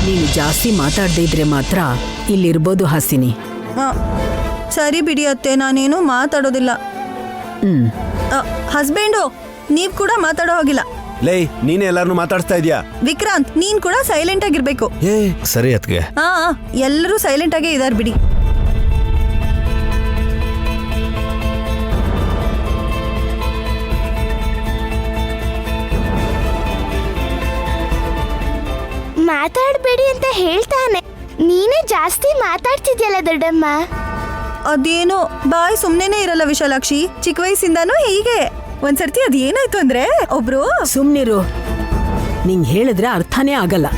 ನೀನು ಜಾಸ್ತಿ ಮಾತಾಡದೇ ಇದ್ರೆ ಮಾತ್ರ ಇಲ್ಲಿರ್ಬೋದು ಹಾಸಿನಿ. ಸರಿ ಬಿಡಿ ಅತ್ತೆ, ನಾನೇನು ಮಾತಾಡೋದಿಲ್ಲ. ಹಸ್ಬೆಂಡು, ನೀವ್ ಕೂಡ ಮಾತಾಡೋ ಹೋಗಿಲ್ಲ. ಲೇ, ನೀನೇ ಎಲ್ಲಾರನ್ನೂ ಮಾತಾಡ್ಸ್ತಾ ಇದೀಯಾ. ವಿಕ್ರಾಂತ್, ನೀನ್ ಕೂಡ ಸೈಲೆಂಟ್ ಆಗಿರ್ಬೇಕು. ಸರಿ ಅತ್ಗೆ. ಎಲ್ಲರೂ ಸೈಲೆಂಟ್ ಆಗೇ ಇದಾರ್ ಬಿಡಿ. ಮಾತಾಡಬೇಡಿ ಅಂತ ಹೇಳ್ತಾನೆ, ನೀನೇ ಜಾಸ್ತಿ ಮಾತಾಡ್ತಿದ್ಯಲ್ಲ ದೊಡ್ಡಮ್ಮ. ಅದೇನೋ ಬಾಯ್ ಸುಮ್ನೆನೇ ಇರಲ್ಲ ವಿಶಾಲಾಕ್ಷಿ, ಚಿಕ್ಕ ವಯಸ್ಸಿಂದಾನು ಹೀಗೆ. ಒಂದ್ಸರ್ತಿ ಅದೇನಾಯ್ತು ಅಂದ್ರೆ ಒಬ್ರು ಸುಮ್ನಿರು, ನಿಂಗೆ ಹೇಳಿದ್ರೆ ಅರ್ಥನೇ ಆಗಲ್ಲ.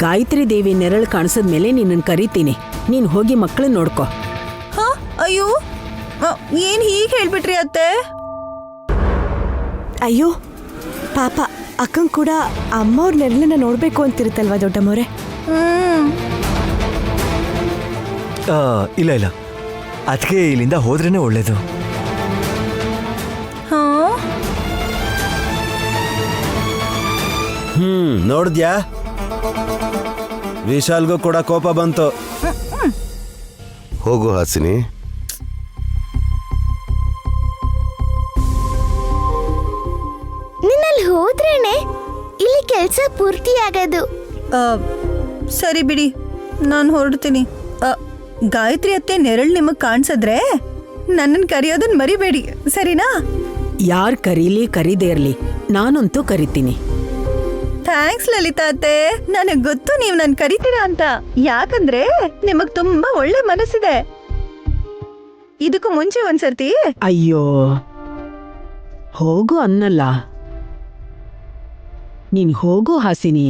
ಗಾಯತ್ರಿ ದೇವಿ ನೆರಳು ಕಾಣಿಸಿದ್ಮೇಲೆ ನಿನ್ನನ್ನು ಕರಿತೀನಿ, ನೀನು ಹೋಗಿ ಮಕ್ಕಳನ್ನ ನೋಡ್ಕೊ. ಅಯ್ಯೋ, ಏನ್ ಹೀಗೆ ಹೇಳ್ಬಿಟ್ರಿ ಅತ್ತೆ? ಅಯ್ಯೋ ಪಾಪ, ಅಕ್ಕಂಗ್ ಕೂಡ ಅಮ್ಮವ್ರ ನೆರಳನ್ನ ನೋಡ್ಬೇಕು ಅಂತಿರುತ್ತಲ್ವಾ ದೊಡ್ಡಮ್ಮವ್ರೆ? ಇಲ್ಲ ಇಲ್ಲ, ಅದಕ್ಕೆ ಇಲ್ಲಿಂದ ಹೋದ್ರೇನೆ ಒಳ್ಳೇದು. ನೋಡಿದ್ಯಾ, ವಿಶಾಲ್ಗೂ ಕೂಡ ಕೋಪ ಬಂತು. ಹೋಗು ಹಾಸಿನಿ. ನಿನ್ನಲ್ಲಿ ಹೋದ್ರೇನೆ ಇಲ್ಲಿ ಕೆಲಸ ಪೂರ್ತಿ ಆಗೋದು. ಸರಿ ಬಿಡಿ, ನಾನು ಹೊರಡ್ತೀನಿ. ಗಾಯತ್ರಿ ಅತ್ತೆ ನೆರಳು ನಿಮಗ್ ಕಾಣಿಸಿದ್ರೆ ನನ್ನನ್ನು ಕರೆಯೋದನ್ನ ಮರಿಬೇಡಿ, ಸರಿನಾ? ಯಾರು ಕರೀಲಿ ಕರೀದೇ ಇರ್ಲಿ, ನಾನಂತೂ ಕರಿತೀನಿ. ಥ್ಯಾಂಕ್ಸ್ ಲಲಿತಾ ಅತ್ತೆ, ನನಗ್ ಗೊತ್ತು ನೀವು ನನ್ ಕರಿತೀರಾ ಅಂತ. ಯಾಕಂದ್ರೆ ನಿಮಗ್ ತುಂಬಾ ಒಳ್ಳೆ ಮನಸ್ಸಿದೆ. ಇದಕ್ಕೂ ಮುಂಚೆ ಒಂದ್ಸರ್ತಿ ಅಯ್ಯೋ ಹೋಗು ಅನ್ನಲ್ಲ, ನೀನ್ ಹೋಗು ಹಾಸಿನಿ.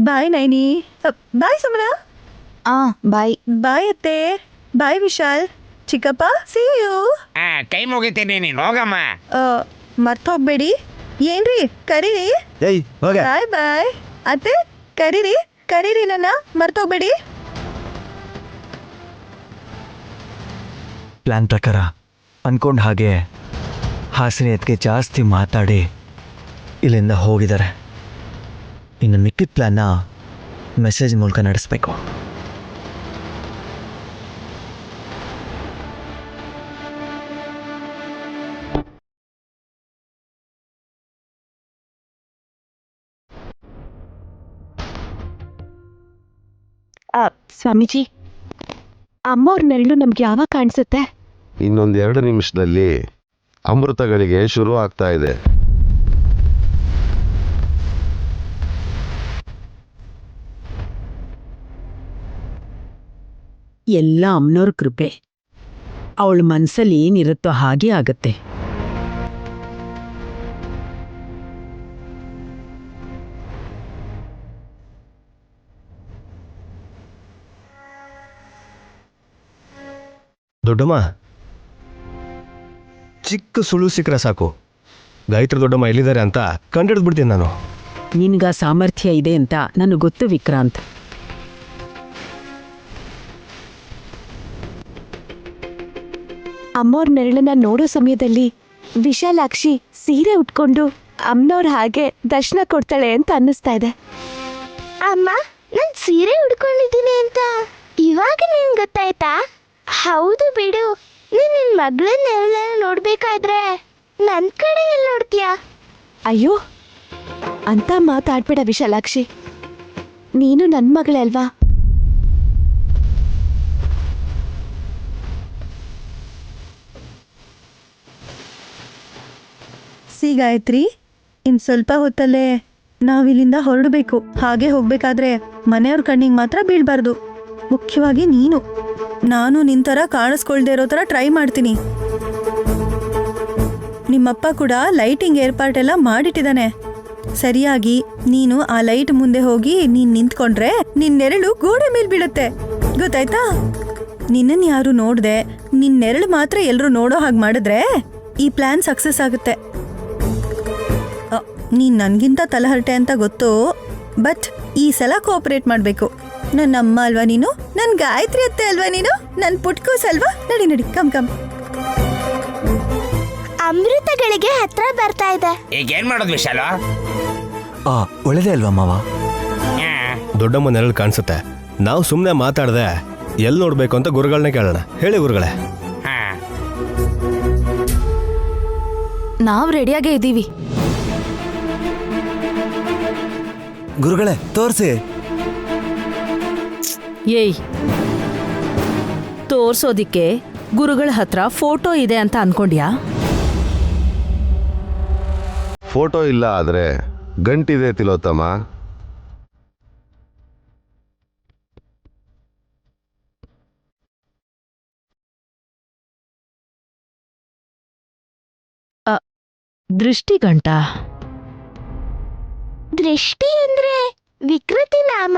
ಬಾಯ್ ನೈನಿ. ಬಾಯ್ ಸುಮನ. ಬಾಯ್. ಬಾಯ್ ಅತ್ತೆ. ಬಾಯ್ ವಿಶಾಲ್. ಚಿಕ್ಕಪ್ಪ, ಸಿ ಯು. ಕೈ ಮುಗಿತೀನಿ, ನೀನು ಹೋಗಮ್ಮ. ಮರ್ತೋಗ್ಬೇಡಿ. ಏನ್ರಿ, ಕರೀರಿ. ಬಾಯ್ ಬಾಯ್ ಅತ್ತೆ, ಕರೀರಿ ನನ್ನ, ಮರ್ತೋಗ್ಬೇಡಿ. ಪ್ಲಾನ್ ಪ್ರಕಾರ ಅನ್ಕೊಂಡ ಹಾಗೆ ಹಾಸಿನಿ ಅದಕ್ಕೆ ಜಾಸ್ತಿ ಮಾತಾಡಿ ಇಲ್ಲಿಂದ ಹೋಗಿದ್ದಾರೆ. ಇನ್ನು ಮಿಕ್ಕಿದ ಪ್ಲಾನ್ನ ಮೆಸೇಜ್ ಮೂಲಕ ನಡೆಸಬೇಕು. ಸ್ವಾಮೀಜಿ, ಅಮ್ಮವ್ರ ನೆರಳು ನಮ್ಗೆ ಯಾವಾಗ ಕಾಣಿಸುತ್ತೆ? ಇನ್ನೊಂದು 2 ನಿಮಿಷದಲ್ಲಿ ಅಮೃತಗಳಿಗೆ ಶುರು ಆಗ್ತಾ ಇದೆ. ಎಲ್ಲ ಅಮ್ಮನವ್ರ ಕೃಪೆ. ಅವಳ ಮನ್ಸಲ್ಲಿ ಏನಿರುತ್ತೋ ಹಾಗೆ ಆಗತ್ತೆ. ದೊಡ್ಡಮ್ಮ, ಚಿಕ್ಕ ಸುಳ್ಳು ಸಿಕ್ಕರೆ ಸಾಕು, ಗಾಯತ್ರಿ ದೊಡ್ಡಮ್ಮ ಎಲ್ಲಿದ್ದಾರೆ ಅಂತ ಕಂಡಿಡ್ದ್ಬಿಡ್ತೀನಿ ನಾನು. ನಿನ್ಗ ಸಾಮರ್ಥ್ಯ ಇದೆ ಅಂತ ನನಗೆ ಗೊತ್ತು ವಿಕ್ರಾಂತ್. ಅಮ್ಮವ್ರ ನೆರಳನ್ನ ನೋಡೋ ಸಮಯದಲ್ಲಿ ವಿಶಾಲಾಕ್ಷಿ ಸೀರೆ ಉಟ್ಕೊಂಡು ಅಮ್ಮನವ್ರ ಹಾಗೆ ದರ್ಶನ ಕೊಡ್ತಾಳೆ ಅಂತ ಅನ್ನಿಸ್ತಾ ಇದೆ. ಅಮ್ಮ, ನಾನು ಸೀರೆ ಉಡ್ಕೊಂಡಿದ್ದೀನಿ ಅಂತ ಇವಾಗ ನಿನ್ ಗೊತ್ತಾಯ್ತಾ? ಹೌದು ಬಿಡು, ನೀನ್ ನಿನ್ ಮಗಳನ್ನೆಲ್ಲ ನೋಡ್ಬೇಕಾದ್ರೆ ನನ್ ಕಡೆ ಎಲ್ಲಿ ನೋಡ್ತೀಯಾ? ಅಯ್ಯೋ ಅಂತ ಮಾತಾಡ್ಬೇಡ ವಿಶಾಲಾಕ್ಷಿ, ನೀನು ನನ್ನ ಮಗಳೇ ಅಲ್ವಾ? ಸಿ ಗಾಯತ್ರಿ, ಇನ್ ಸ್ವಲ್ಪ ಹೊತ್ತಲ್ಲೇ ನಾವಿಲ್ಲಿಂದ ಹೊರಡಬೇಕು. ಹಾಗೆ ಹೋಗ್ಬೇಕಾದ್ರೆ ಮನೆಯವ್ರ ಕಣ್ಣಿಗೆ ಮಾತ್ರ ಬೀಳ್ಬಾರ್ದು, ಮುಖ್ಯವಾಗಿ ನೀನು. ನಾನು ನಿಂತರ ಕಾಣಿಸ್ಕೊಳ್ದೇ ಇರೋ ಥರ ಟ್ರೈ ಮಾಡ್ತೀನಿ. ನಿಮ್ಮಪ್ಪ ಕೂಡ ಲೈಟಿಂಗ್ ಏರ್ಪಾಟೆಲ್ಲ ಮಾಡಿಟ್ಟಿದ್ದಾನೆ. ಸರಿಯಾಗಿ ನೀನು ಆ ಲೈಟ್ ಮುಂದೆ ಹೋಗಿ ನೀನ್ ನಿಂತ್ಕೊಂಡ್ರೆ ನಿನ್ ನೆರಳು ಗೋಡೆ ಮೇಲೆ ಬೀಳುತ್ತೆ, ಗೊತ್ತಾಯ್ತಾ? ನಿನ್ನನ್ನು ಯಾರು ನೋಡ್ದೆ ನಿನ್ ನೆರಳು ಮಾತ್ರ ಎಲ್ಲರೂ ನೋಡೋ ಹಾಗೆ ಮಾಡಿದ್ರೆ ಈ ಪ್ಲಾನ್ ಸಕ್ಸಸ್ ಆಗುತ್ತೆ. ನೀನ್ ನನ್ಗಿಂತ ತಲಹರಟೆ ಅಂತ ಗೊತ್ತು, ಬಟ್ ಈ ಸಲ ಕೋಆಪರೇಟ್ ಮಾಡ್ಬೇಕು. ನನ್ನ ಅಮ್ಮ ಅಲ್ವಾ ನೀನು, ನನ್ ಗಾಯತ್ರಿ ಅತ್ತೆ ಅಲ್ವಾ ನೀನು, ನನ್ ಪುಟ್ಕೋಸ್ ಅಲ್ವಾ? ನಡಿ ನಡಿ, ಕಮ್ ಕಮ್. ಅಮೃತಗಳಿಗೆ ಹತ್ರ ಬರ್ತಾ ಇದೆ. ಈಗ ಏನ್ ಮಾಡೋದು ವಿಶಾಲ? ಒಳ್ಳೇದೇ ಅಲ್ವಾ ಮಾವ? ದೊಡ್ಡಮ್ಮ ನೆರಳು ಕಾಣಿಸುತ್ತೆ. ನಾವು ಸುಮ್ಮನೆ ಮಾತಾಡ್ದೆ ಎಲ್ಲಿ ನೋಡ್ಬೇಕು ಅಂತ ಗುರುಗಳನ್ನೇ ಕೇಳೋಣ. ಹೇಳಿ ಗುರುಗಳೇ. ನಾವು ರೆಡಿಯಾಗೇ ಇದ್ದೀವಿ. ಗುರುಗಳೇ ತೋರಿಸಿ. ಏಯ್, ತೋರ್ಸೋದಿಕ್ಕೆ ಗುರುಗಳ ಹತ್ರ ಫೋಟೋ ಇದೆ ಅಂತ ಅನ್ಕೊಂಡ್ಯಾ? ಫೋಟೋ ಇಲ್ಲ ಆದರೆ ಗಂಟಿದೆ ತಿಲೋತ್ತಮ. ದೃಷ್ಟಿಗಂಟ. ದೃಷ್ಟಿ ಅಂದ್ರೆ ವಿಕೃತಿ ನಾಮ.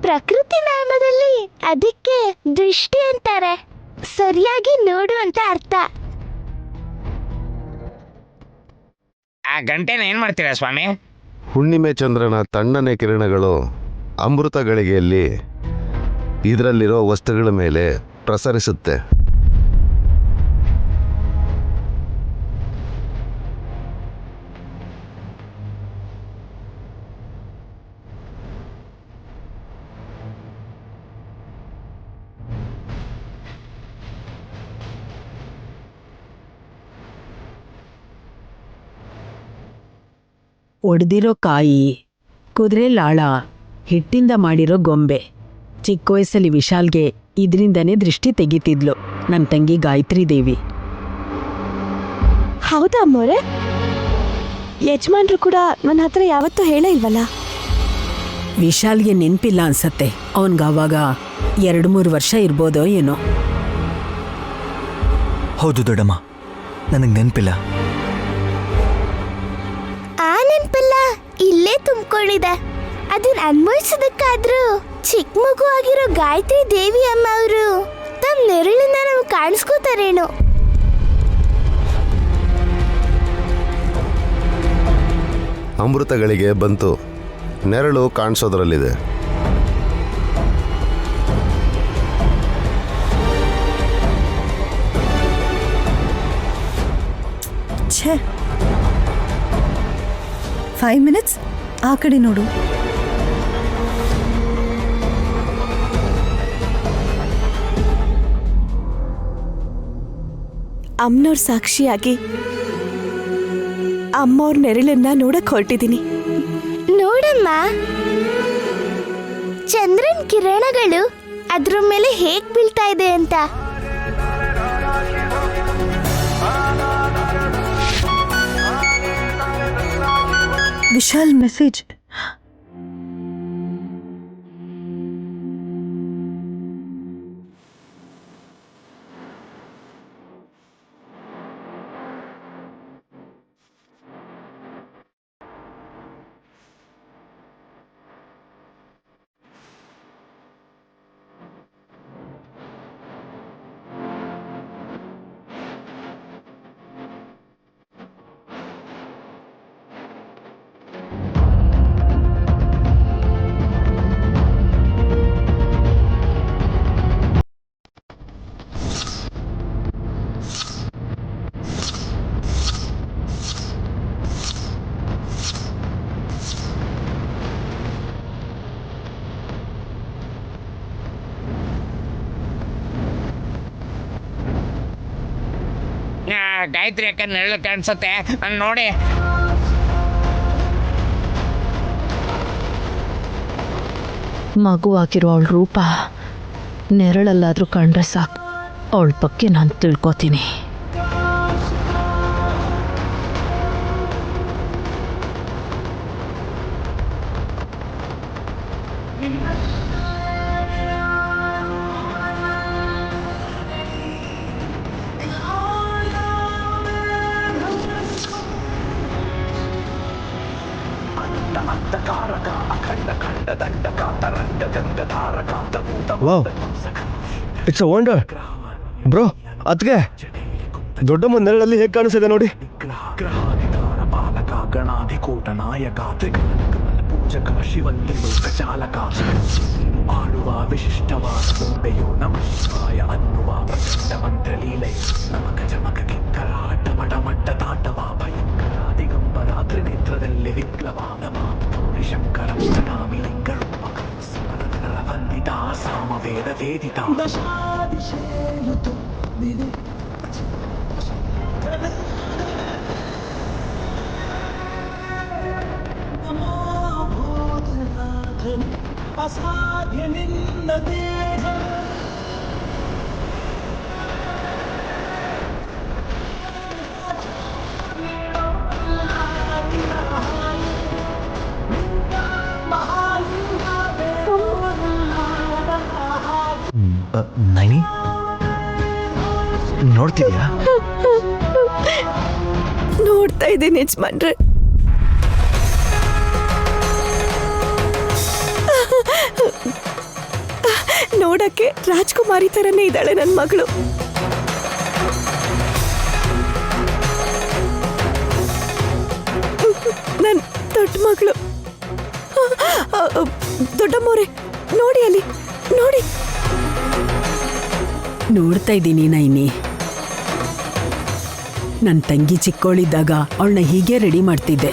ಪ್ರಕೃತಿ ನಾಮದಲ್ಲಿ ಅದಕ್ಕೆ ದೃಷ್ಟಿ ಅಂತಾರೆ. ಸರಿಯಾಗಿ ನೋಡು ಅಂತ ಅರ್ಥ. ಆ ಗಂಟೆನ ಏನ್ ಮಾಡ್ತೀರಾ ಸ್ವಾಮಿ? ಹುಣ್ಣಿಮೆ ಚಂದ್ರನ ತಣ್ಣನೆ ಕಿರಣಗಳು ಅಮೃತ ಗಳಿಗೆಯಲ್ಲಿ ಇದರಲ್ಲಿರೋ ವಸ್ತುಗಳ ಮೇಲೆ ಪ್ರಸರಿಸುತ್ತೆ. ಒಡೆದಿರೋ ಕಾಯಿ, ಕುದುರೆ ಲಾಳ, ಹಿಟ್ಟಿಂದ ಮಾಡಿರೋ ಗೊಂಬೆ. ಚಿಕ್ಕ ವಯಸ್ಸಲ್ಲಿ ವಿಶಾಲ್ಗೆ ಇದರಿಂದನೇ ದೃಷ್ಟಿ ತೆಗಿತಿದ್ಲು ನನ್ನ ತಂಗಿ ಗಾಯತ್ರಿ ದೇವಿ. ಹೌದಾ ಅಮ್ಮೋರೆ? ಯಜಮಾನ್ರು ಕೂಡ ನನ್ನ ಹತ್ರ ಯಾವತ್ತೂ ಹೇಳೇ ಇಲ್ವಲ್ಲ. ವಿಶಾಲ್ಗೆ ನೆನ್ಪಿಲ್ಲ ಅನ್ಸತ್ತೆ. ಅವನ್ಗಾವಾಗ 2-3 ವರ್ಷ ಇರ್ಬೋದೋ ಏನೋ. ಹೌದು ದೊಡ್ಡಮ್ಮ, ನನಗೆ ನೆನಪಿಲ್ಲ. ಆ ನೆನ್ಪೆಲ್ಲ ಇಲ್ಲೇ ತುಂಬಿಕೊಂಡಿದೆ. ಅದನ್ನ ಅನ್ಭವಿಸೋದಕ್ಕಾದ್ರೂ ಚಿಕ್ಕ ಮಗು ಆಗಿರೋ ಗಾಯತ್ರಿ ದೇವಿ ಅಮ್ಮ ಅವರು ತಮ್ಮ ನೆರಳಿಂದ ನಾವು ಕಾಣಿಸ್ಕೋತಾರೇನೋ. ಅಮೃತಗಳಿಗೆ ಬಂತು. ನೆರಳು ಕಾಣಿಸೋದ್ರಲ್ಲಿದೆ. ಛೇ, 5 minutes ಆ ಕಡೆ ನೋಡು. ಅಮ್ಮನವ್ರ ಸಾಕ್ಷಿಯಾಗಿ ಅಮ್ಮವ್ರ ನೆರಳನ್ನ ನೋಡಕ್ ಹೊರಟಿದ್ದೀನಿ. ನೋಡಮ್ಮ, ಚಂದ್ರನ್ ಕಿರಣಗಳು ಅದ್ರ ಮೇಲೆ ಹೇಗ್ ಬೀಳ್ತಾ ಇದೆ ಅಂತ. ವಿಶಾಲ್ ಮೆಸೇಜ್. ಗಾಯತ್ರಿ ಅಕ್ಕ ನೆರಳು ಕಾಣಿಸುತ್ತೆ, ನೋಡಿ. ಮಗುವಾಗಿರೋ ಅವಳ ರೂಪ ನೆರಳಲ್ಲಾದ್ರೂ ಕಂಡ್ರೆ ಸಾಕು, ಅವಳ ಬಗ್ಗೆ ನಾನು ತಿಳ್ಕೊತೀನಿ. Wow, it's a wonder bro. ಅದ್ಕೆ ದೊಡ್ಡಮ್ಮ ನೆರಳಲ್ಲಿ ಹೇಗೆ ಕಾಣಿಸಿದೆ ನೋಡಿ. ಗಣಾಧಿಕೂಟ ನಾಯಕ ಪೂಜಕ ಶಿವಂತಿ ಚಾಲಕ ಆಡುವ ವಿಶಿಷ್ಟವಾದ ಬೊಂಬೆಯು ನಮಃ ಶಿವಾಯ ಅನ್ನುವ ಪ್ರಚಂಡ ಮಂತ್ರ ಲೀಲೆ. ನಮಕ ಚಮಕ ಕಿಕ್ಕರ ಹಠ ಮಠ ಮಟ್ಟ ತಾಟವ ಭಯಂಕರ ದಿಗಂಬರ ತ್ರಿನೇತ್ರದಲ್ಲಿ ವಿಪ್ಲವ. ನಮ ವೇದಿತ ಅಸಾಧ್ಯ ನಿನ್ನ ದೇಹ ನೈನಿ ನೋಡ್ತಿದ್ಯಾ? ನೋಡ್ತಾ ಇದ್ದೀನಿ ಯಜಮಾನ್ರೆ. ನೋಡಕ್ಕೆ ರಾಜ್ಕುಮಾರಿ ತರನೇ ಇದ್ದಾಳೆ ನನ್ನ ಮಗಳು. ನನ್ನ ದೊಡ್ಡ ಮಗಳು. ದೊಡ್ಡಮ್ಮೋರೆ ನೋಡಿ, ಅಲ್ಲಿ ನೋಡಿ. ನೋಡ್ತಾ ಇದ್ದೀನಿ ನೈನಿ. ನನ್ನ ತಂಗಿ ಚಿಕ್ಕವಳಿದ್ದಾಗ ಅವಳನ್ನ ಹೀಗೆ ರೆಡಿ ಮಾಡ್ತಿದ್ದೆ.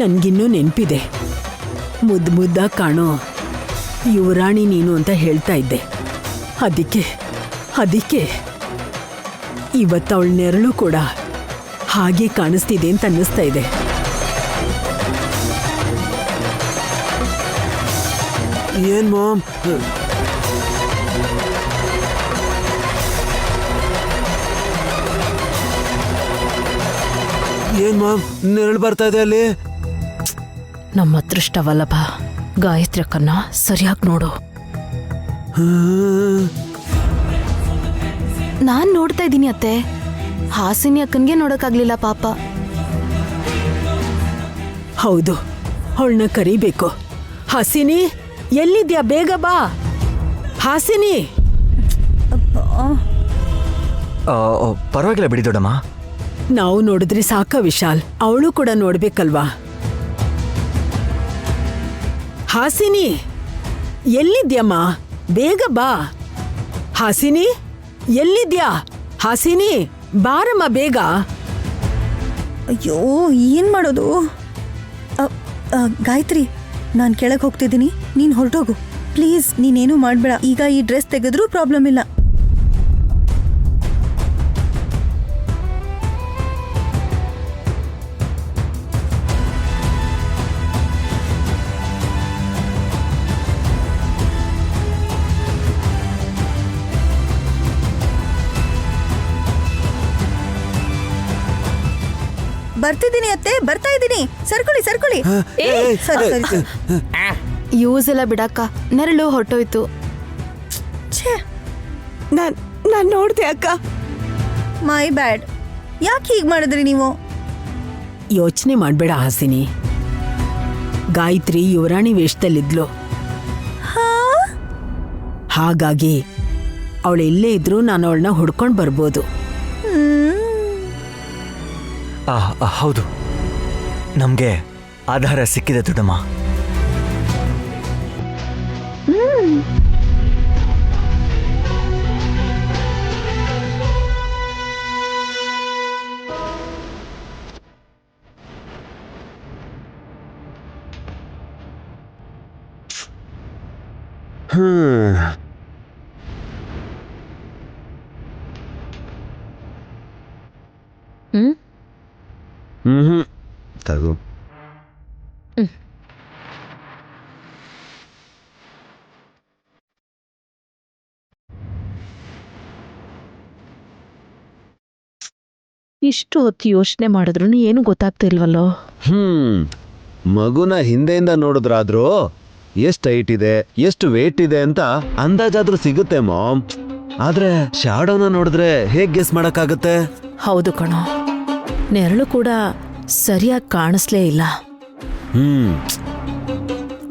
ನನ್ಗಿನ್ನೂ ನೆನಪಿದೆ, ಮುದ್ದು ಮುದ್ದಾಗಿ ಕಾಣೋ ಯುವರಾಣಿ ನೀನು ಅಂತ ಹೇಳ್ತಾ ಇದ್ದೆ. ಅದಕ್ಕೆ ಇವತ್ತು ಅವಳ ನೆರಳು ಕೂಡ ಹಾಗೆ ಕಾಣಿಸ್ತಿದೆ ಅಂತ ಅನ್ನಿಸ್ತಾ ಇದೆ. ಏನ್ ಮಾಮ್? ಏನ್ ಮಾಮ್ ನೆರಳು ಬರ್ತಾ ಇದೆ ಅಲ್ಲಿ? ನಮ್ಮ ಅದೃಷ್ಟವಲ್ಲಭ ಗಾಯತ್ರಿ ಅಕ್ಕನ್ನ ಸರಿಯಾಗಿ ನೋಡು. ನಾನ್ ನೋಡ್ತಾ ಇದ್ದೀನಿ ಅತ್ತೆ. ಹಾಸಿನಿ ಅಕ್ಕನ್ಗೆ ನೋಡಕ್ಕಾಗ್ಲಿಲ್ಲ ಪಾಪ. ಹೌದು, ಅವಳನ್ನ ಕರಿಬೇಕು. ಹಾಸಿನಿ, ಎಲ್ಲಿದ್ಯಾ? ಬೇಗ ಬಾ ಹಾಸಿನಿ. ಪರವಾಗಿಲ್ಲ ಬಿಡಿ ದೊಡ್ಡಮ್ಮ. ನಾವು ನೋಡಿದ್ರೆ ಸಾಕ ವಿಶಾಲ್, ಅವಳು ಕೂಡ ನೋಡ್ಬೇಕಲ್ವಾ? ಹಾಸಿನಿ, ಎಲ್ಲಿದ್ಯಮ್ಮ? ಬೇಗ ಬಾ. ಹಾಸಿನಿ, ಎಲ್ಲಿದ್ಯಾ? ಹಾಸಿನಿ, ಬಾರಮ್ಮ ಬೇಗ. ಅಯ್ಯೋ ಏನ್ ಮಾಡೋದು? ಗಾಯತ್ರಿ, ನಾನು ಕೆಳಗೆ ಹೋಗ್ತಿದ್ದೀನಿ, ನೀನು ಹೊರಟೋಗು ಪ್ಲೀಸ್. ನೀನೇನು ಮಾಡಬೇಡ. ಈಗ ಈ ಡ್ರೆಸ್ ತೆಗೆದ್ರೂ ಪ್ರಾಬ್ಲಮ್ ಇಲ್ಲ. ಬರ್ತಿದ್ದೀನಿ ಅತ್ತೆ, ಬರ್ತಾ ಇದ್ದೀನಿ. ಸರ್ಕೊಳ್ಳಿ. ಸರಿ. ಯೂಸ್ ಎಲ್ಲ ಬಿಡಕ್ಕ, ನೆರಳು ಹೊರಟೋಯ್ತು. ನಾನ್ ನೋಡ್ದೆ ಅಕ್ಕ. ಮೈ ಬ್ಯಾಡ್. ಯಾಕೆ ಹೀಗೆ ಮಾಡಿದ್ರಿ ನೀವು? ಯೋಚನೆ ಮಾಡಬೇಡ ಹಾಸಿನಿ. ಗಾಯತ್ರಿ ಯುವರಾಣಿ ವೇಷದಲ್ಲಿದ್ಲು, ಹಾಗಾಗಿ ಅವಳು ಎಲ್ಲೇ ಇದ್ರೂ ನಾನು ಅವಳನ್ನ ಹುಡ್ಕೊಂಡು ಬರ್ಬೋದು. ಹೌದು, ನಮ್ಗೆ ಆಧಾರ ಸಿಕ್ಕಿದೆ ದೊಡ್ಡಮ್ಮ. ತಗೋ. ಇಷ್ಟು ಹೊತ್ತು ಯೋಚನೆ ಮಾಡಿದ್ರು ಏನು ಗೊತ್ತಾಗ್ತಿಲ್ವಲ್ಲೋ. ಮಗುನ ಹಿಂದೆಯಿಂದ ನೋಡಿದ್ರಾದ್ರೂ ಎಷ್ಟು ಹೈಟ್ ಇದೆ, ಎಷ್ಟು ವೇಟ್ ಇದೆ ಅಂತ ಅಂದಾಜಾದ್ರೂ ಸಿಗುತ್ತೆ ಮಾಮ್. ಆದ್ರೆ ಶಾಡೋನ ನೋಡಿದ್ರೆ ಹೇಗ್ ಗೆಸ್ ಮಾಡಕ್ಕಾಗತ್ತೆ? ಹೌದು ಕಣೋ, ನೆರಳು ಕೂಡ ಸರಿಯಾಗಿ ಕಾಣಿಸ್ಲೇ ಇಲ್ಲ.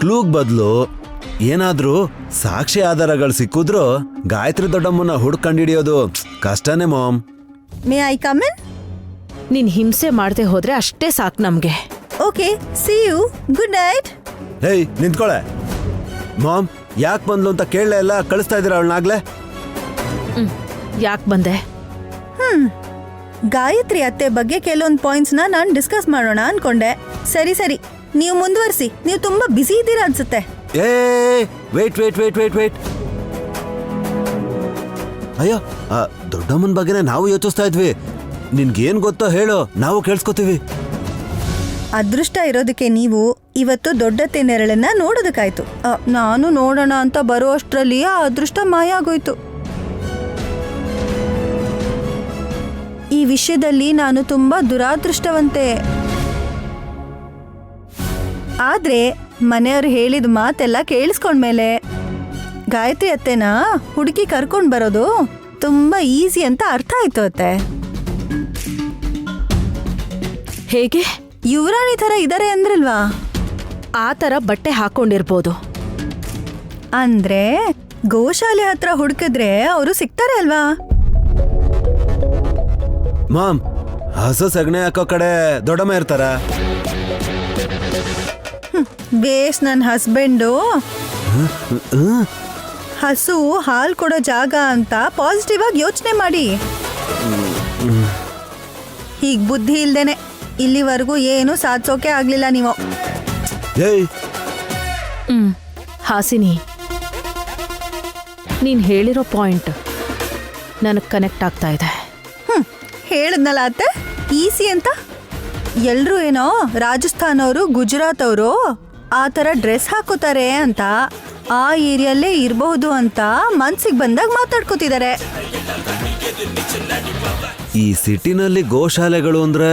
ಕ್ಲೂಗ್ ಬದಲು ಏನಾದ್ರೂ ಸಾಕ್ಷಿ ಆಧಾರಗಳು ಸಿಕ್ಕಿದ್ರು ಗಾಯತ್ರಿ ದೊಡ್ಡಮ್ಮನ ಹುಡ್ಕಂಡಿಡಿಯೋದು ಕಷ್ಟನೇ mom. May I come in? ನೀನ್ ಹಿಂಸೆ ಮಾಡದೆ ಹೋದ್ರೆ ಅಷ್ಟೇ ಸಾಕು ನಮ್ಗೆ. Okay, see you. Good night. Hey ನಿಂತ್ಕೊಳೆ. ಮಾಮ್ ಯಾಕೆ ಬಂದ್ಲು ಅಂತ ಕೇಳಲೇ ಇಲ್ಲ, ಕಳಿಸ್ತಾ ಇದೀರ ಅವಳನ್ನಾಗ್ಲೇ? ಯಾಕೆ ಬಂದೆ? ಗಾಯತ್ರಿ ಅತ್ತೆ ಬಗ್ಗೆ ಕೆಲವೊಂದು ಪಾಯಿಂಟ್ಸ್ನ ನಾನು ಡಿಸ್ಕಸ್ ಮಾಡೋಣ ಅನ್ಕೊಂಡೆ. ಸರಿ ಸರಿ, ನೀವು ಮುಂದುವರಿಸಿ. ನೀವು ತುಂಬಾ ಬ್ಯುಸಿ ಇದ್ದೀರಾ ಅನ್ಸುತ್ತೆ. ಏ wait wait wait wait wait ಅಯ್ಯೋ, ದೊಡ್ಡಮ್ಮನ ಬಗ್ಗೆನೇ ನಾವು ಯೋಚಿಸ್ತಾ ಇದ್ವಿ. ನಿನ್ಗೇನ್ ಗೊತ್ತೋ ಹೇಳು, ನಾವು ಕೇಳಿಸ್ಕೊತೀವಿ. ಅದೃಷ್ಟ ಇರೋದಕ್ಕೆ ನೀವು ಇವತ್ತು ದೊಡ್ಡತ್ತೆ ನೆರಳನ್ನ ನೋಡೋದಕ್ಕಾಯ್ತು. ನಾನು ನೋಡೋಣ ಅಂತ ಬರೋ ಅಷ್ಟರಲ್ಲಿ ಆ ಅದೃಷ್ಟ ಮಾಯ ಆಗೋಯ್ತು. ಈ ವಿಷಯದಲ್ಲಿ ನಾನು ತುಂಬಾ ದುರಾದೃಷ್ಟವಂತೆ. ಆದ್ರೆ ಮನೆಯವ್ರು ಹೇಳಿದ ಮಾತೆಲ್ಲ ಕೇಳಿಸ್ಕೊಂಡ್ಮೇಲೆ ಗಾಯತ್ರಿ ಅತ್ತೆನ ಹುಡುಕಿ ಕರ್ಕೊಂಡ್ ಬರೋದು ತುಂಬಾ ಈಸಿ ಅಂತ ಅರ್ಥ ಆಯ್ತು ಅತ್ತೆ. ಹೇಗೆ? ಯುವರಾಣಿ ಥರ ಇದಾರೆ ಅಂದ್ರಲ್ವಾ? ಆ ಥರ ಬಟ್ಟೆ ಹಾಕೊಂಡಿರ್ಬೋದು. ಅಂದ್ರೆ ಗೋಶಾಲೆ ಹತ್ರ ಹುಡುಕಿದ್ರೆ ಅವರು ಸಿಗ್ತಾರೆ ಅಲ್ವಾ? ಮಾಮ್, ಹಸು ಸಗಣಿ ಹಾಕೋ ಕಡೆ ದೊಡ್ಡಮ್ಮ ಇರ್ತಾರ? ಬೇಸ್ ನನ್ನ ಹಸ್ಬೆಂಡು ಹಸು ಹಾಲು ಕೊಡೋ ಜಾಗ ಅಂತ ಪಾಸಿಟಿವ್ ಆಗಿ ಯೋಚನೆ ಮಾಡಿ. ಹೀಗ್ ಬುದ್ಧಿ ಇಲ್ದೇನೆ ಇಲ್ಲಿವರೆಗೂ ಏನು ಸಾಧಿಸೋಕೆ ಆಗ್ಲಿಲ್ಲ ನೀವು. ಏಯ್, ಹಾಸಿನಿ, ನೀನು ಹೇಳಿರೋ ಪಾಯಿಂಟ್ ನನಗೆ ಕನೆಕ್ಟ್ ಆಗ್ತಾ ಇದೆ. ಹೇಳಿದ್ನಲ್ಲ ಅತ್ತೆ, ಈಸಿ ಅಂತ. ಎಲ್ರೂ ಏನೋ ರಾಜಸ್ಥಾನ್ ಅವರು, ಗುಜರಾತ್ ಅವರು ಆ ಥರ ಡ್ರೆಸ್ ಹಾಕೋತಾರೆ ಅಂತ, ಆ ಏರಿಯಲ್ಲೇ ಇರಬಹುದು ಅಂತ ಮನ್ಸಿಗೆ ಬಂದಾಗ ಮಾತಾಡ್ಕೋತಿದ್ದಾರೆ. ಈ ಸಿಟಿನಲ್ಲಿ ಗೋಶಾಲೆಗಳು ಅಂದ್ರೆ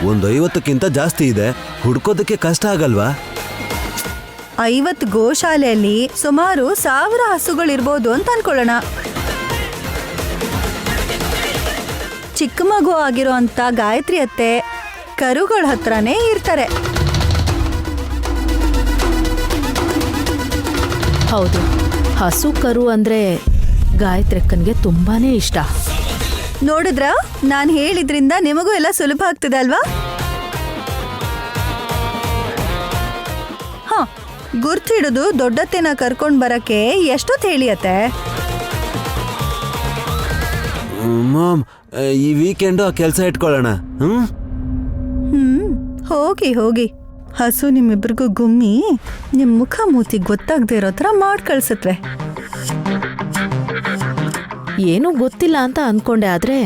50ಕ್ಕಿಂತ ಜಾಸ್ತಿ ಇದೆ. ಹುಡ್ಕೋದಕ್ಕೆ ಕಷ್ಟ ಆಗಲ್ವಾ? 50 ಗೋಶಾಲೆಯಲ್ಲಿ ಸುಮಾರು 1000 ಹಸುಗಳಿರ್ಬೋದು ಅಂತ ಅನ್ಕೊಳ್ಳೋಣ. ಚಿಕ್ಕ ಮಗು ಆಗಿರೋ ಅಂತ ಗಾಯತ್ರಿ ಅತ್ತೆ ಕರುಗಳ ಹತ್ರನೇ ಇರ್ತಾರೆ. ಹೌದು, ಹಸು ಕರು ಅಂದ್ರೆ ಗಾಯತ್ರಿಕ್ಕನ್ಗೆ ತುಂಬಾನೇ ಇಷ್ಟ. ನೋಡಿದ್ರ, ನಾನು ಹೇಳಿದ್ರಿಂದ ನಿಮಗೂ ಎಲ್ಲ ಸುಲಭ ಆಗ್ತಿದೆ ಅಲ್ವಾ? ಗುರ್ತಿಡಿದು ದೊಡ್ಡತ್ತೆನ ಕರ್ಕೊಂಡ್ ಬರಕ್ಕೆ ಎಷ್ಟೊತ್ತು ಹೇಳಿಯತ್ತೆ? ಮಾಮ್, ಈ ವೀಕೆಂಡು ಆ ಕೆಲಸ ಇಟ್ಕೊಳ್ಳೋಣ. ಹೋಗಿ ಹೋಗಿ, ಹಸು ನಿಮ್ಮಿಬ್ರಿಗೂ ಗುಮ್ಮಿ ನಿಮ್ ಮುಖ ಮೂತಿ ಗೊತ್ತಾಗದೆ ಇರೋ ಥರ ಮಾಡಿ ಕಳ್ಸತ್ವೆ. ಏನೂ ಗೊತ್ತಿಲ್ಲ ಅಂತ ಅನ್ಕೊಂಡೆ, ಆದ್ರೆ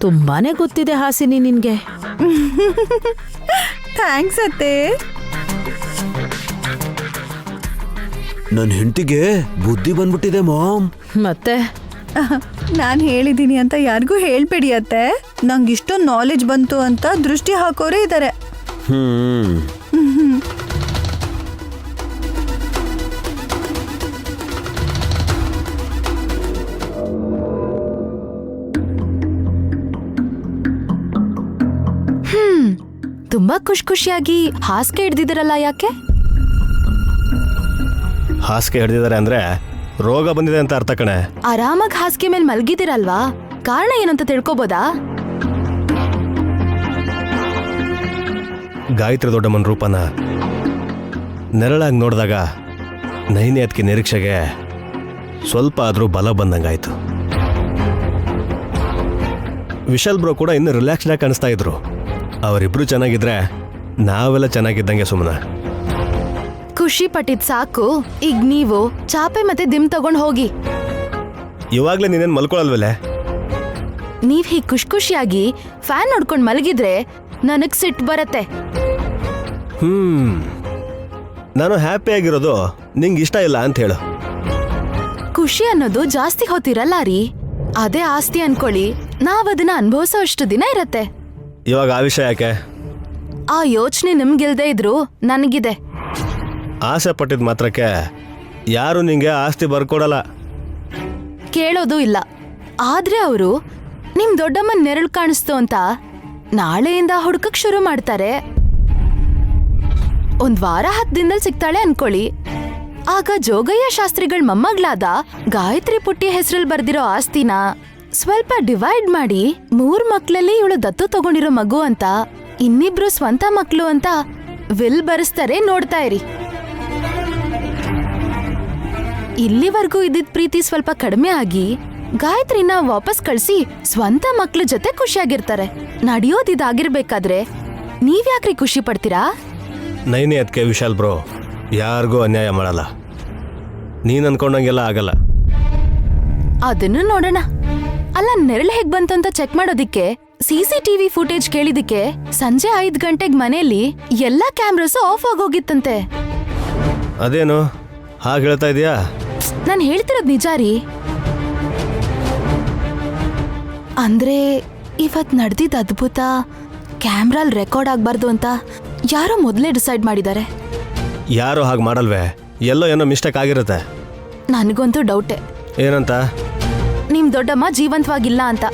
ತುಂಬಾನೇ ಗೊತ್ತಿದೆ ಹಾಸಿನಿ ನಿನ್ಗೆ. ಥ್ಯಾಂಕ್ಸ್ ಅತ್ತೆ. ನನ್ನ ಹೆಂಡತಿಗೆ ಬುದ್ಧಿ ಬಂದ್ಬಿಟ್ಟಿದೆ ಮಾಮ್. ಮತ್ತೆ ನಾನು ಹೇಳಿದ್ದೀನಿ ಅಂತ ಯಾರಿಗೂ ಹೇಳ್ಬೇಡಿ ಅತ್ತೆ. ನಂಗೆ ಇಷ್ಟೊಂದು ನಾಲೆಜ್ ಬಂತು ಅಂತ ದೃಷ್ಟಿ ಹಾಕೋರೇ ಇದ್ದಾರೆ. ತುಂಬಾ ಖುಷಿಯಾಗಿ ಹಾಸಿಗೆ ಹಿಡ್ದಿದ್ದೀರಲ್ಲ, ಯಾಕೆ? ಹಾಸಿಗೆ ಹಿಡ್ದಿದ್ದಾರೆ ಅಂದ್ರೆ ರೋಗ ಬಂದಿದೆ ಅಂತ ಅರ್ಥ ಕಣೆ. ಆರಾಮಾಗಿ ಹಾಸಿಗೆ ಮೇಲೆ ಮಲ್ಗಿದಿರಲ್ವಾ, ಕಾರಣ ಏನಂತ ತಿಳ್ಕೊಬೋದಾ? ಗಾಯತ್ರಿ ದೊಡ್ಡಮ್ಮನ ರೂಪನ ನೆರಳಾಗಿ ನೋಡಿದಾಗ ನೈನೇ ಅದಕ್ಕೆ ನಿರೀಕ್ಷೆಗೆ ಸ್ವಲ್ಪ ಆದರೂ ಬಲ ಬಂದಂಗಾಯ್ತು. ವಿಶಾಲ್ ಬ್ರೋ ಕೂಡ ಇನ್ನು ರಿಲ್ಯಾಕ್ಸ್ಡ್ ಆಗಿ ಕಾಣಿಸ್ತಾ ಇದ್ರು. ಅವರಿಬ್ರು ಚೆನ್ನಾಗಿದ್ರೆ ನಾವೆಲ್ಲ ಚೆನ್ನಾಗಿದ್ದಂಗೆ ಸುಮ್ಮನೆ. ಖುಷಿ ಪಟ್ಟಿದ್ ಸಾಕು. ಈಗ ನೀವು ಚಾಪೆ ಮತ್ತೆ ದಿಮ್ ತಗೊಂಡ್ ಹೋಗಿ. ಇವಾಗ್ಲೇ ನೀನೇನು ಮಲ್ಕೊಳಲ್ವಲ್ಲೇ? ನೀವ್ ಹೀಗ್ ಖುಷಿಯಾಗಿ ಫ್ಯಾನ್ ನೋಡ್ಕೊಂಡ್ ಮಲಗಿದ್ರೆ ನನಗ್ ಸಿಟ್ಟು ಬರತ್ತೆ. ನಾನು ಹ್ಯಾಪಿ ಆಗಿರೋದು ನಿಂಗೆ ಇಷ್ಟ ಇಲ್ಲ ಅಂತ ಹೇಳು. ಖುಷಿ ಅನ್ನೋದು ಜಾಸ್ತಿ ಹೊತ್ತಿರಲ್ಲ ರೀ, ಅದೇ ಆಸ್ತಿ ಅನ್ಕೊಳ್ಳಿ. ನಾವದನ್ನ ಅನುಭವಿಸೋ ಅಷ್ಟು ದಿನ ಇರತ್ತೆ. ಇವಾಗ ಆ ವಿಷಯ ಯಾಕೆ? ಆ ಯೋಚನೆ ನಿಮ್ಗಿಲ್ದೇ ಇದ್ರು ನನಗಿದೆ. ಆಸೆ ಪಟ್ಟಿದ ಮಾತ್ರಕ್ಕೆ ಯಾರು ನಿಂಗೆ ಆಸ್ತಿ ಬರ್ಕೊಡಲ್ಲ. ಕೇಳೋದು ಇಲ್ಲ. ಆದ್ರೆ ಅವರು ನಿಮ್ ದೊಡ್ಡಮ್ಮನ್ ನೆರಳು ಕಾಣಿಸ್ತು ಅಂತ ನಾಳೆಯಿಂದ ಹುಡುಕಕ್ ಶುರು ಮಾಡ್ತಾರೆ. ಒಂದ್ ವಾರ 10 ದಿನದಲ್ಲಿ ಸಿಗ್ತಾಳೆ ಅನ್ಕೊಳ್ಳಿ. ಆಗ ಜೋಗಯ್ಯ ಶಾಸ್ತ್ರಿಗಳ ಮೊಮ್ಮಗಳಾದ ಗಾಯತ್ರಿ ಪುಟ್ಟಿ ಹೆಸರಲ್ಲಿ ಬರ್ದಿರೋ ಆಸ್ತಿನ ಸ್ವಲ್ಪ ಡಿವೈಡ್ ಮಾಡಿ 3 ಮಕ್ಳಲ್ಲಿ ಇವಳು ದತ್ತು ತಗೊಂಡಿರೋ ಮಗು ಅಂತ, ಇನ್ನಿಬ್ರು ಸ್ವಂತ ಮಕ್ಳು ಅಂತ ವಿಲ್ ಬರೆಸ್ತಾರೆ. ನೋಡ್ತಾ ಇರಿ. ಇಲ್ಲಿವರೆಗೂ ಇದ್ದಿದ್ ಪ್ರೀತಿ ಸ್ವಲ್ಪ ಕಡಿಮೆ ಆಗಿ ಗಾಯತ್ರಿನ ವಾಪಸ್ ಕಳ್ಸಿ ಸ್ವಂತ ಮಕ್ಳ ಜೊತೆ ಖುಷಿಯಾಗಿರ್ತಾರೆ. ನಡೆಯೋದಿದಾಗಿರ್ಬೇಕಾದ್ರೆ ನೀವ್ಯಾಕ್ರಿ ಖುಷಿ ಪಡ್ತೀರಾ? ನೈನಿ ಅದಕ್ಕೆ ವಿಶಾಲ್ ಬ್ರೋ ಯಾರಿಗೂ ಅನ್ಯಾಯ ಮಾಡಲ್ಲ. ನೀನು ಅನ್ಕೊಂಡಂಗೆಲ್ಲ ಆಗಲ್ಲ. ಅದನ್ನು ನೋಡೋಣ. ಅಲ್ಲ, ನೆರಳು ಹೇಗ್ ಬಂತಂತ ಚೆಕ್ ಮಾಡೋದಿಕ್ಕೆ CCTV ಫುಟೇಜ್ ಕೇಳಿದಿಕ್ಕೆ ಸಂಜೆ 5 ಗಂಟೆಗೆ ಮನೆಯಲ್ಲಿ ಎಲ್ಲಾ ಕ್ಯಾಮ್ರಾಸು ಆಫ್ ಆಗೋಗಿತ್ತಂತೆ. ಅದೇನು ಹಾಗೆ ಹೇಳ್ತಾ ಇದೀಯಾ? ನಾನು ಹೇಳ್ತಿರೋದು ನಿಜ ರೀ. ಅಂದ್ರೆ ಇವತ್ ನಡೆದಿದ್ದ ಅದ್ಭುತ ಕ್ಯಾಮ್ರಾಲ್ ರೆಕಾರ್ಡ್ ಆಗ್ಬಾರ್ದು ಅಂತ ಯಾರೋ ಮೊದಲೇ ಡಿಸೈಡ್ ಮಾಡಿದ್ದಾರೆ. ಯಾರು ಹಾಗೆ ಮಾಡಲ್ವೇ? ಏನೋ ಮಿಸ್ಟೇಕ್ ಆಗಿರುತ್ತೆ. ನನಗಂತೂ ಡೌಟೆ. ಏನಂತ? ನಿಮ್ ದೊಡ್ಡಮ್ಮ ಜೀವಂತವಾಗಿಲ್ಲ ಅಂತ.